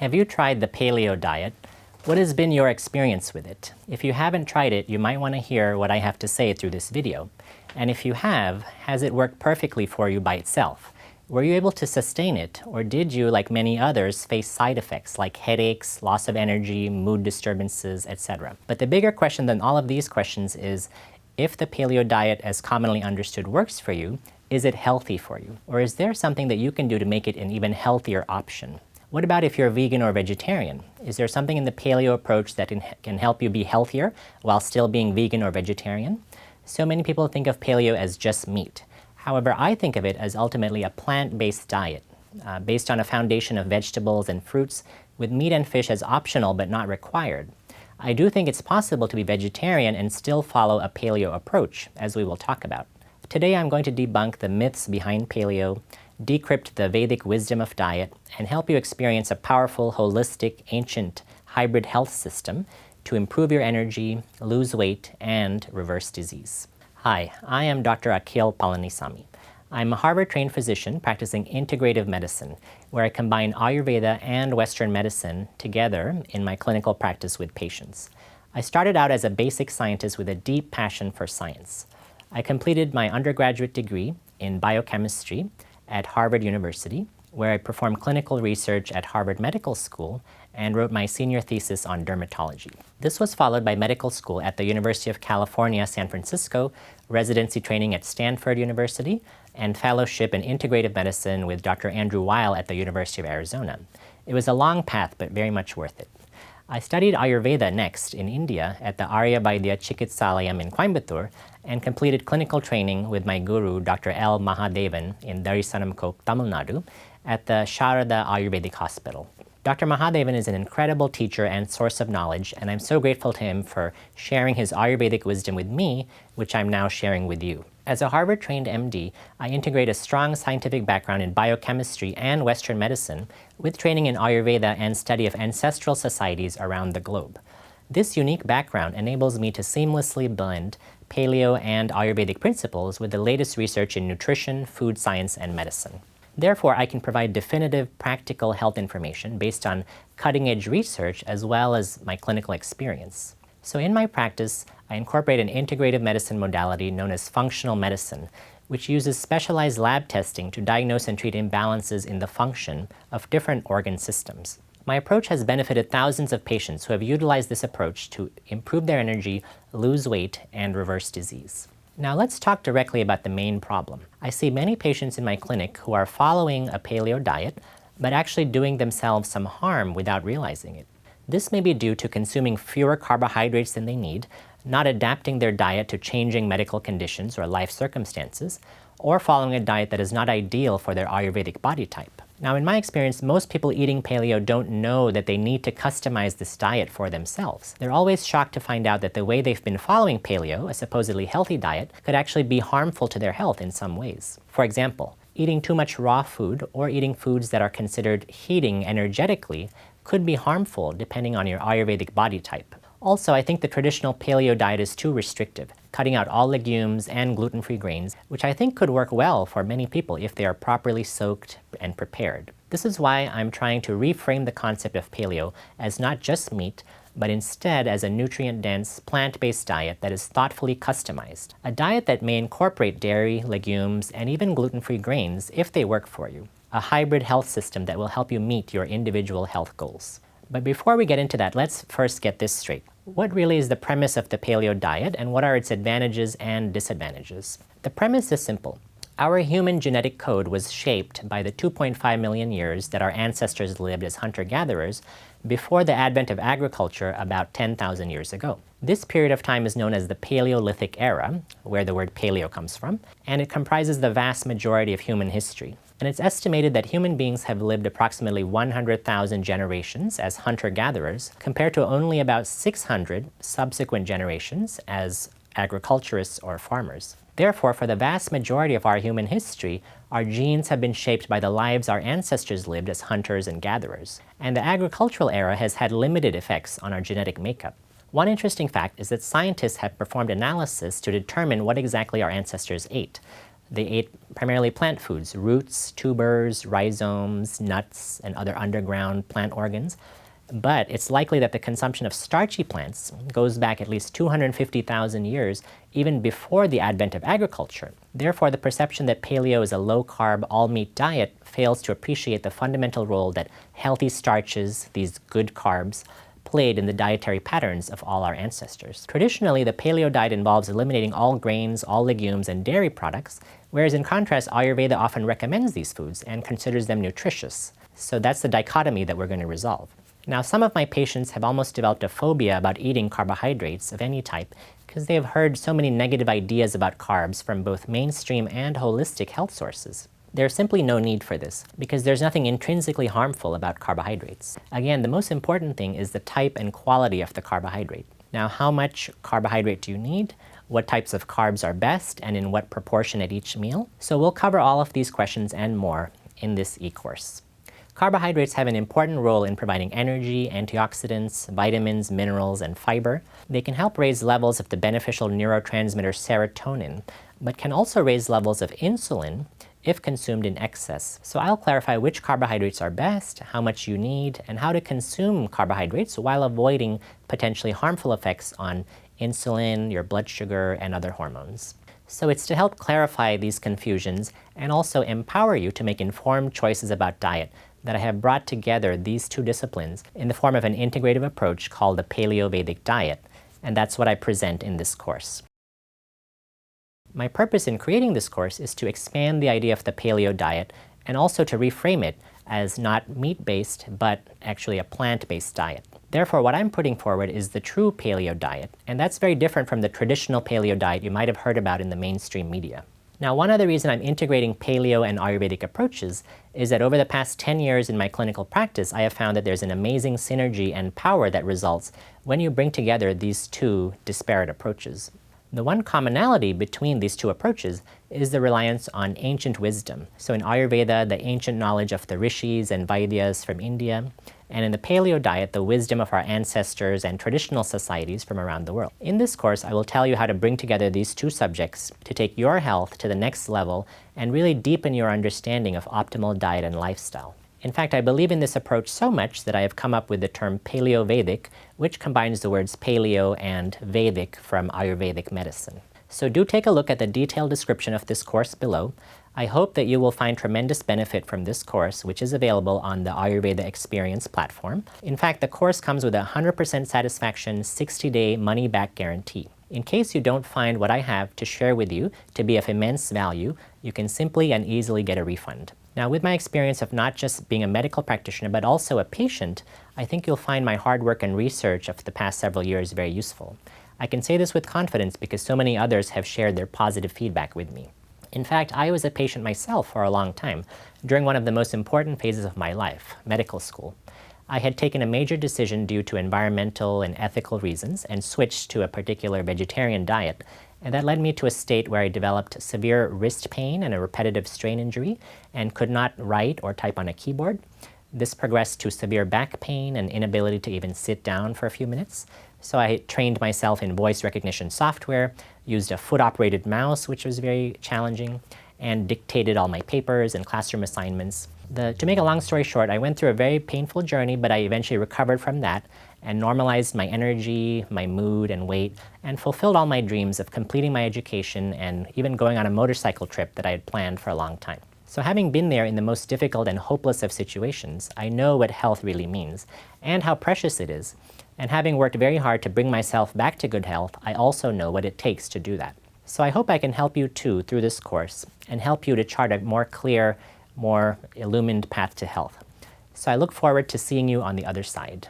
Have you tried the paleo diet? What has been your experience with it? If you haven't tried it, you might want to hear what I have to say through this video. And if you have, has it worked perfectly for you by itself? Were you able to sustain it, or did you, like many others, face side effects like headaches, loss of energy, mood disturbances, etc.? But the bigger question than all of these questions is, if the paleo diet as commonly understood works for you, is it healthy for you? Or is there something that you can do to make it an even healthier option? What about if you're vegan or vegetarian? Is there something in the paleo approach that can help you be healthier while still being vegan or vegetarian? So many people think of paleo as just meat. However, I think of it as ultimately a plant-based diet, based on a foundation of vegetables and fruits, with meat and fish as optional but not required. I do think it's possible to be vegetarian and still follow a paleo approach, as we will talk about. Today I'm going to debunk the myths behind paleo, decrypt the Vedic wisdom of diet, and help you experience a powerful, holistic, ancient, hybrid health system to improve your energy, lose weight, and reverse disease. Hi, I am Dr. Akil Palanisamy. I'm a Harvard-trained physician practicing integrative medicine, where I combine Ayurveda and Western medicine together in my clinical practice with patients. I started out as a basic scientist with a deep passion for science. I completed my undergraduate degree in biochemistry at Harvard University, where I performed clinical research at Harvard Medical School and wrote my senior thesis on dermatology. This was followed by medical school at the University of California, San Francisco, residency training at Stanford University, and fellowship in integrative medicine with Dr. Andrew Weil at the University of Arizona. It was a long path, but very much worth it. I studied Ayurveda next in India at the Arya Vaidya Chikitsalayam in Coimbatore and completed clinical training with my guru, Dr. L. Mahadevan in Darisanamkok, Tamil Nadu, at the Sharada Ayurvedic Hospital. Dr. Mahadevan is an incredible teacher and source of knowledge, and I'm so grateful to him for sharing his Ayurvedic wisdom with me, which I'm now sharing with you. As a Harvard-trained MD, I integrate a strong scientific background in biochemistry and Western medicine with training in Ayurveda and study of ancestral societies around the globe. This unique background enables me to seamlessly blend paleo and Ayurvedic principles with the latest research in nutrition, food science, and medicine. Therefore, I can provide definitive, practical health information based on cutting-edge research as well as my clinical experience. So in my practice, I incorporate an integrative medicine modality known as functional medicine, which uses specialized lab testing to diagnose and treat imbalances in the function of different organ systems. My approach has benefited thousands of patients who have utilized this approach to improve their energy, lose weight, and reverse disease. Now let's talk directly about the main problem. I see many patients in my clinic who are following a paleo diet, but actually doing themselves some harm without realizing it. This may be due to consuming fewer carbohydrates than they need, not adapting their diet to changing medical conditions or life circumstances, or following a diet that is not ideal for their Ayurvedic body type. Now, in my experience, most people eating paleo don't know that they need to customize this diet for themselves. They're always shocked to find out that the way they've been following paleo, a supposedly healthy diet, could actually be harmful to their health in some ways. For example, eating too much raw food or eating foods that are considered heating energetically could be harmful depending on your Ayurvedic body type. Also, I think the traditional paleo diet is too restrictive, cutting out all legumes and gluten-free grains, which I think could work well for many people if they are properly soaked and prepared. This is why I'm trying to reframe the concept of paleo as not just meat, but instead as a nutrient-dense, plant-based diet that is thoughtfully customized. A diet that may incorporate dairy, legumes, and even gluten-free grains if they work for you. A hybrid health system that will help you meet your individual health goals. But before we get into that, let's first get this straight. What really is the premise of the paleo diet, and what are its advantages and disadvantages? The premise is simple. Our human genetic code was shaped by the 2.5 million years that our ancestors lived as hunter-gatherers before the advent of agriculture about 10,000 years ago. This period of time is known as the Paleolithic era, where the word paleo comes from, and it comprises the vast majority of human history. And it's estimated that human beings have lived approximately 100,000 generations as hunter-gatherers, compared to only about 600 subsequent generations as agriculturists or farmers. Therefore, for the vast majority of our human history, our genes have been shaped by the lives our ancestors lived as hunters and gatherers. And the agricultural era has had limited effects on our genetic makeup. One interesting fact is that scientists have performed analysis to determine what exactly our ancestors ate. They ate primarily plant foods, roots, tubers, rhizomes, nuts, and other underground plant organs. But it's likely that the consumption of starchy plants goes back at least 250,000 years, even before the advent of agriculture. Therefore, the perception that paleo is a low-carb, all-meat diet fails to appreciate the fundamental role that healthy starches, these good carbs, played in the dietary patterns of all our ancestors. Traditionally, the paleo diet involves eliminating all grains, all legumes, and dairy products, whereas in contrast, Ayurveda often recommends these foods and considers them nutritious. So that's the dichotomy that we're going to resolve. Now, some of my patients have almost developed a phobia about eating carbohydrates of any type because they have heard so many negative ideas about carbs from both mainstream and holistic health sources. There's simply no need for this because there's nothing intrinsically harmful about carbohydrates. Again, the most important thing is the type and quality of the carbohydrate. Now, how much carbohydrate do you need? What types of carbs are best and in what proportion at each meal? So we'll cover all of these questions and more in this e-course. Carbohydrates have an important role in providing energy, antioxidants, vitamins, minerals, and fiber. They can help raise levels of the beneficial neurotransmitter serotonin, but can also raise levels of insulin if consumed in excess. So I'll clarify which carbohydrates are best, how much you need, and how to consume carbohydrates while avoiding potentially harmful effects on insulin, your blood sugar, and other hormones. So it's to help clarify these confusions and also empower you to make informed choices about diet that I have brought together these two disciplines in the form of an integrative approach called the Paleo-Vedic diet, and that's what I present in this course. My purpose in creating this course is to expand the idea of the paleo diet and also to reframe it as not meat-based, but actually a plant-based diet. Therefore, what I'm putting forward is the true paleo diet, and that's very different from the traditional paleo diet you might have heard about in the mainstream media. Now, one other reason I'm integrating paleo and Ayurvedic approaches is that over the past 10 years in my clinical practice, I have found that there's an amazing synergy and power that results when you bring together these two disparate approaches. The one commonality between these two approaches is the reliance on ancient wisdom. So in Ayurveda, the ancient knowledge of the rishis and Vaidyas from India, and in the paleo diet, the wisdom of our ancestors and traditional societies from around the world. In this course, I will tell you how to bring together these two subjects to take your health to the next level and really deepen your understanding of optimal diet and lifestyle. In fact, I believe in this approach so much that I have come up with the term Paleo-Vedic, which combines the words paleo and Vedic from Ayurvedic medicine. So do take a look at the detailed description of this course below. I hope that you will find tremendous benefit from this course, which is available on the Ayurveda Experience platform. In fact, the course comes with a 100% satisfaction 60-day money-back guarantee. In case you don't find what I have to share with you to be of immense value, you can simply and easily get a refund. Now, with my experience of not just being a medical practitioner, but also a patient, I think you'll find my hard work and research of the past several years very useful. I can say this with confidence because so many others have shared their positive feedback with me. In fact, I was a patient myself for a long time during one of the most important phases of my life, medical school. I had taken a major decision due to environmental and ethical reasons and switched to a particular vegetarian diet, and that led me to a state where I developed severe wrist pain and a repetitive strain injury and could not write or type on a keyboard. This progressed to severe back pain and inability to even sit down for a few minutes. So I trained myself in voice recognition software, used a foot-operated mouse, which was very challenging, and dictated all my papers and classroom assignments. To make a long story short, I went through a very painful journey, but I eventually recovered from that and normalized my energy, my mood, and weight, and fulfilled all my dreams of completing my education and even going on a motorcycle trip that I had planned for a long time. So having been there in the most difficult and hopeless of situations, I know what health really means and how precious it is. And having worked very hard to bring myself back to good health, I also know what it takes to do that. So I hope I can help you too through this course and help you to chart a more clear, more illumined path to health. So I look forward to seeing you on the other side.